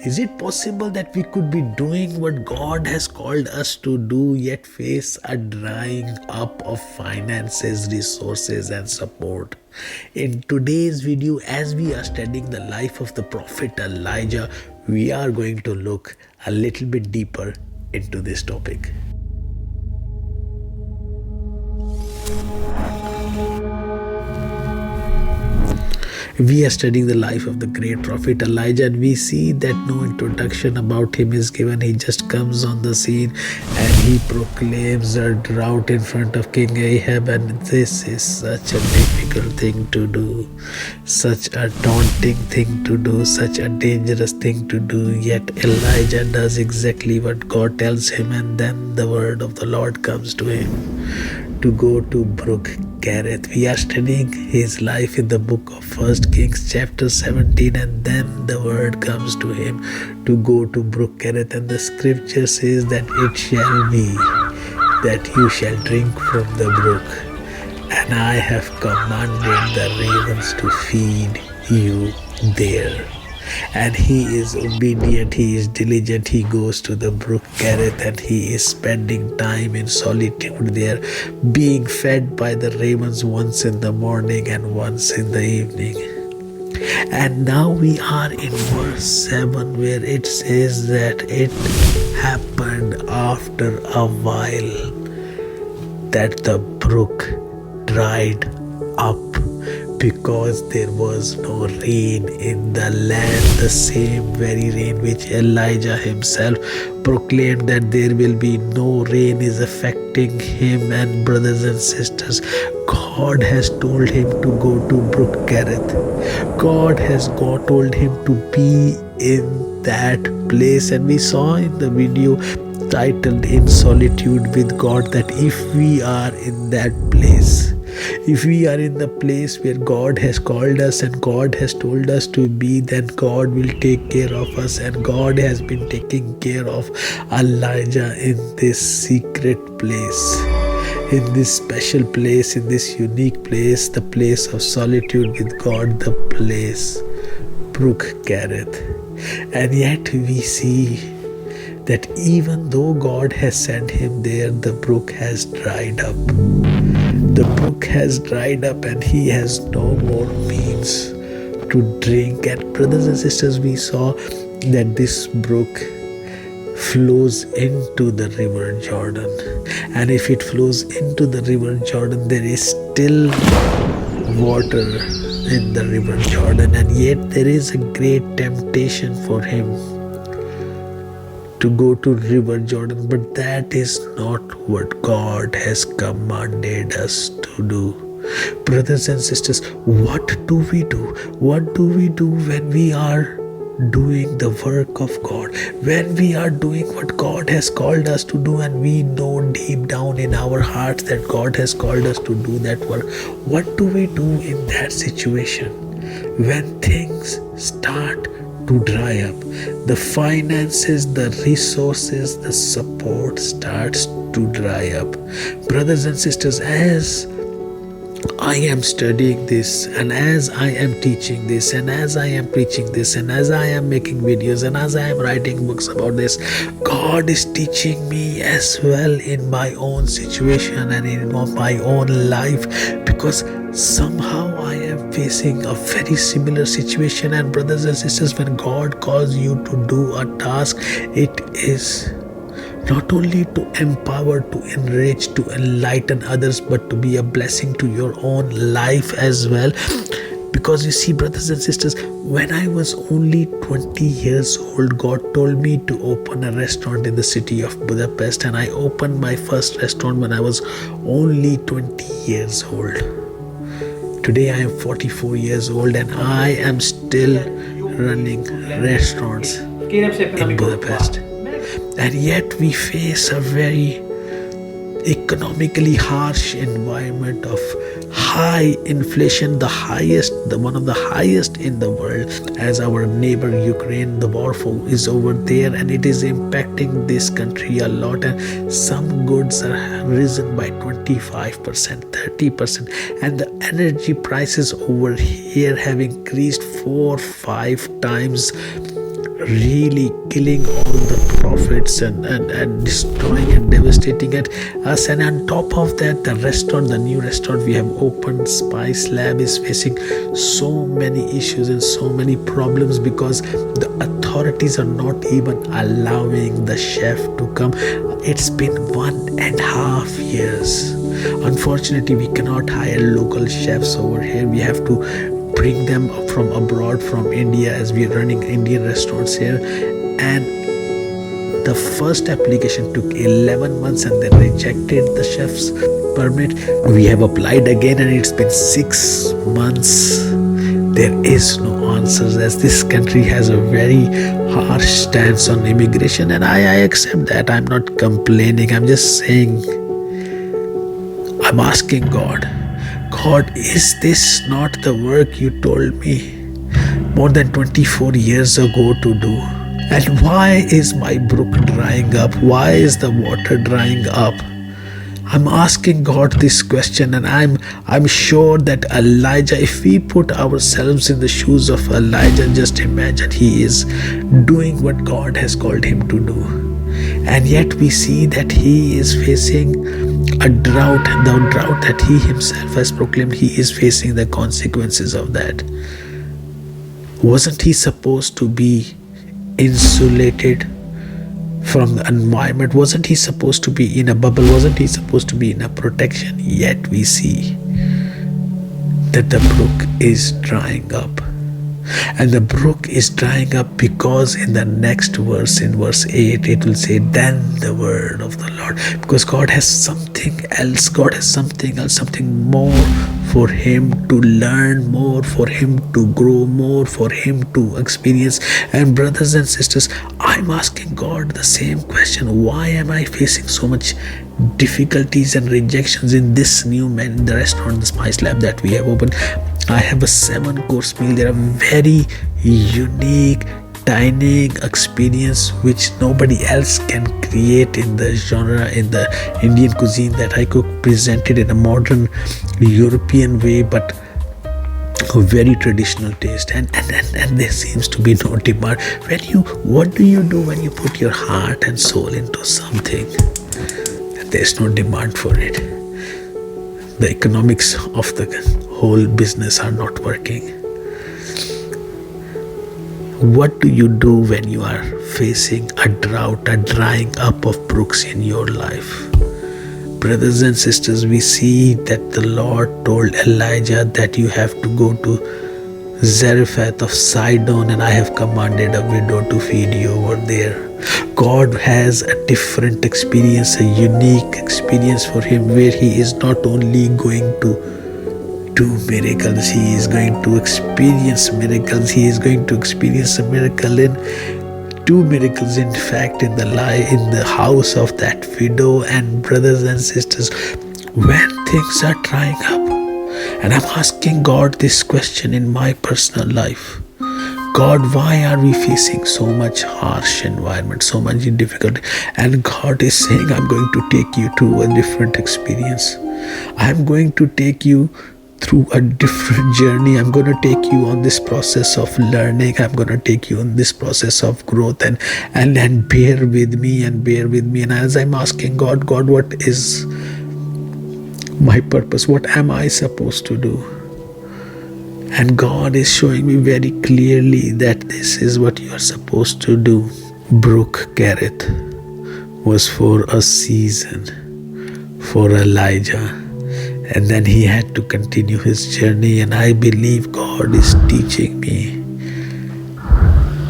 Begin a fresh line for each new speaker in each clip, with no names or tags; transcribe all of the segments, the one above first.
Is it possible that we could be doing what God has called us to do, yet face a drying up of finances, resources, and support? In today's video, as we are studying the life of the prophet Elijah, we are going to look a little bit deeper into this topic. We are studying the life of the great prophet Elijah, and we see that no introduction about him is given. He just comes on the scene and he proclaims a drought in front of King Ahab, and this is such a difficult thing to do, such a daunting thing to do, such a dangerous thing to do. Yet Elijah does exactly what God tells him, and then the word of the Lord comes to him to go to Brook Kerith. We are studying his life in the book of 1 Kings chapter 17, and then the word comes to him to go to Brook Kerith, and the scripture says that it shall be that you shall drink from the brook, and I have commanded the ravens to feed you there. And he is obedient, he is diligent, he goes to the Brook Kerith, and he is spending time in solitude there, being fed by the ravens once in the morning and once in the evening. And now we are in verse 7, where it says that it happened after a while that the brook dried up, because there was no rain in the land, the same very rain which Elijah himself proclaimed that there will be no rain is affecting him. And brothers and sisters, God has told him to go to Brook Kerith. God has told him to be in that place, and we saw in the video titled In Solitude with God that if we are in that place, if we are in the place where God has called us and God has told us to be, then God will take care of us. And God has been taking care of Elijah in this secret place, in this special place, in this unique place, the place of solitude with God, the place Brook Kerith. And yet we see that even though God has sent him there, the brook has dried up. The brook has dried up and he has no more means to drink. And brothers and sisters, we saw that this brook flows into the river Jordan. And if it flows into the river Jordan, there is still water in the river Jordan. And yet there is a great temptation for him to go to river Jordan, but that is not what God has commanded us to do. Brothers and sisters, what do we do? What do we do when we are doing the work of God? When we are doing what God has called us to do, and we know deep down in our hearts that God has called us to do that work, what do we do in that situation? When things start to dry up, the finances, the resources, the support starts to dry up. Brothers and sisters, as I am studying this, and as I am teaching this, and as I am preaching this, and as I am making videos, and as I am writing books about this, God is teaching me as well in my own situation and in my own life, because somehow I am facing a very similar situation. And brothers and sisters, when God calls you to do a task, it is not only to empower, to enrich, to enlighten others, but to be a blessing to your own life as well. Because you see, brothers and sisters, when I was only 20 years old, God told me to open a restaurant in the city of Budapest, and I opened my first restaurant when I was only 20 years old. Today I am 44 years old and I am still running restaurants in Budapest. And yet we face a very economically harsh environment of high inflation, one of the highest in the world. As our neighbor Ukraine, the war is over there, and it is impacting this country a lot, and some goods are risen by 25%, 30%, and the energy prices over here have increased 4-5 times really killing all the prophets and destroying and devastating at us. And on top of that, the new restaurant we have opened, Spice Lab, is facing so many issues and so many problems because the authorities are not even allowing the chef to come. It's been 1.5 years. Unfortunately, we cannot hire local chefs over here. We have to bring them from abroad, from India, as we are running Indian restaurants here. And the first application took 11 months and they rejected the chef's permit. We have applied again and it's been 6 months. There is no answers, as this country has a very harsh stance on immigration, and I accept that. I'm not complaining. I'm just saying, I'm asking God, is this not the work you told me more than 24 years ago to do? And why is my brook drying up? Why is the water drying up? I'm asking God this question, and I'm sure that Elijah, if we put ourselves in the shoes of Elijah, just imagine he is doing what God has called him to do. And yet we see that he is facing a drought, the drought that he himself has proclaimed. He is facing the consequences of that. Wasn't he supposed to be insulated from the environment? Wasn't he supposed to be in a bubble? Wasn't he supposed to be in a protection? Yet we see that the brook is drying up. And the brook is drying up because in the next verse, in verse 8, it will say, then the word of the Lord. Because God has something else. God has something else, something more for him to learn, more for him to grow, more for him to experience. And brothers and sisters, I'm asking God the same question. Why am I facing so much difficulties and rejections in this new the restaurant, the Spice Lab that we have opened? I have a 7-course meal. There are very unique dining experience which nobody else can create in the genre, in the Indian cuisine that I cook, presented in a modern European way, but a very traditional taste. And there seems to be no demand. What do you do when you put your heart and soul into something? There's no demand for it. The economics of the whole business are not working. What do you do when you are facing a drought, a drying up of brooks in your life? Brothers and sisters, we see that the Lord told Elijah that you have to go to Zarephath of Sidon, and I have commanded a widow to feed you over there. God has a different experience, a unique experience for him, where he is not only going to do miracles, he is going to experience miracles. He is going to experience a miracle in 2 miracles, in fact, in the house of that widow. And brothers and sisters, when things are drying up, and I'm asking God this question in my personal life, God, why are we facing so much harsh environment, so much difficulty? And God is saying, I'm going to take you to a different experience. I'm going to take you through a different journey. I'm going to take you on this process of learning. I'm going to take you on this process of growth, and bear with me. And as I'm asking God, what is my purpose? What am I supposed to do? And God is showing me very clearly that this is what you are supposed to do. Brook Kerith was for a season for Elijah. And then he had to continue his journey. And I believe God is teaching me.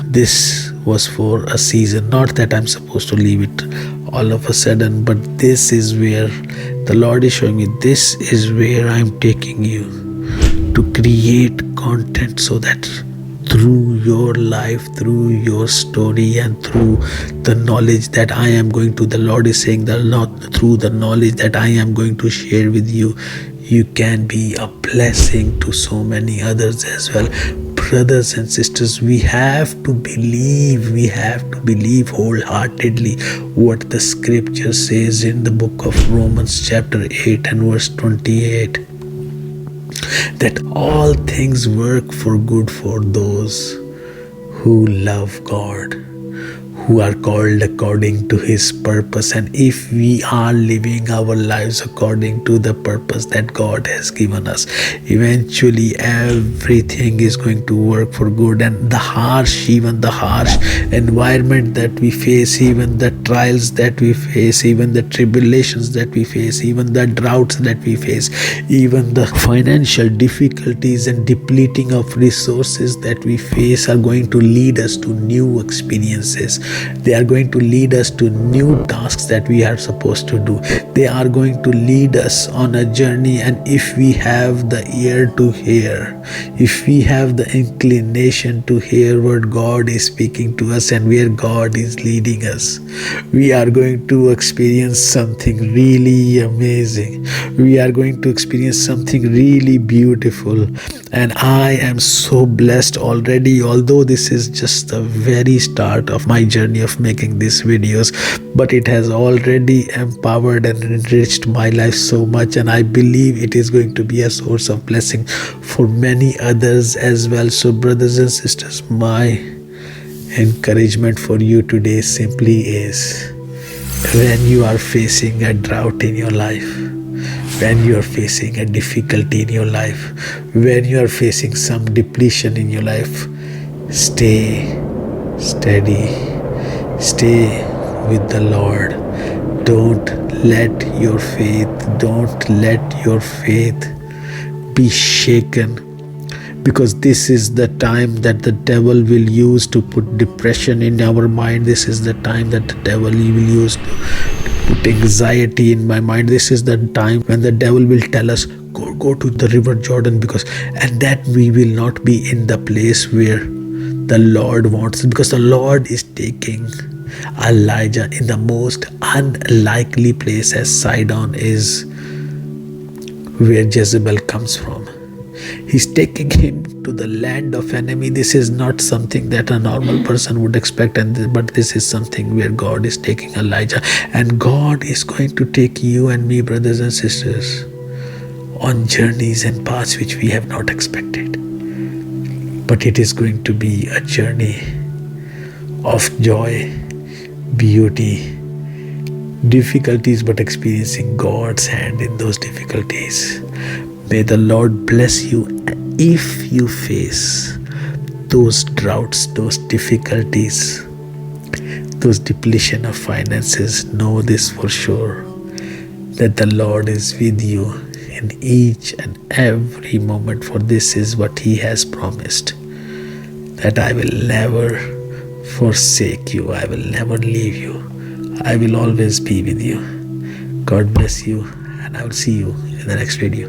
This was for a season. Not that I'm supposed to leave it all of a sudden, but this is where the Lord is showing me, this is where I'm taking you to create content, so that through your life, through your story, and through the knowledge that I am going to, the Lord is saying that through the knowledge that I am going to share with you, you can be a blessing to so many others as well. Brothers and sisters, we have to believe wholeheartedly what the scripture says in the book of Romans chapter 8 and verse 28. That all things work for good for those who love God, who are called according to His purpose. And if we are living our lives according to the purpose that God has given us, eventually everything is going to work for good. And even the harsh environment that we face, even the trials that we face, even the tribulations that we face, even the droughts that we face, even the financial difficulties and depleting of resources that we face are going to lead us to new experiences. They are going to lead us to new tasks that we are supposed to do. They are going to lead us on a journey. And if we have the ear to hear, if we have the inclination to hear what God is speaking to us and where God is leading us, we are going to experience something really amazing. We are going to experience something really beautiful. And I am so blessed already, although this is just the very start of my journey of making these videos, but it has already empowered and enriched my life so much, and I believe it is going to be a source of blessing for many others as well. So brothers and sisters, my encouragement for you today simply is, when you are facing a drought in your life, when you are facing a difficulty in your life, when you are facing some depletion in your life, stay steady, stay with the Lord. Don't let your faith be shaken, because this is the time that the devil will use to put depression in our mind. This is the time that the devil will use to put anxiety in my mind. This is the time when the devil will tell us, go to the river Jordan, and that we will not be in the place where the Lord wants, because the Lord is taking Elijah in the most unlikely place, as Sidon is where Jezebel comes from. He's taking him to the land of enemy. This is not something that a normal person would expect, but this is something where God is taking Elijah. And God is going to take you and me, brothers and sisters, on journeys and paths which we have not expected. But it is going to be a journey of joy, beauty, difficulties, but experiencing God's hand in those difficulties. May the Lord bless you if you face those droughts, those difficulties, those depletion of finances. Know this for sure, that the Lord is with you in each and every moment, for this is what He has promised, that I will never forsake you, I will never leave you, I will always be with you. God bless you, and I will see you in the next video.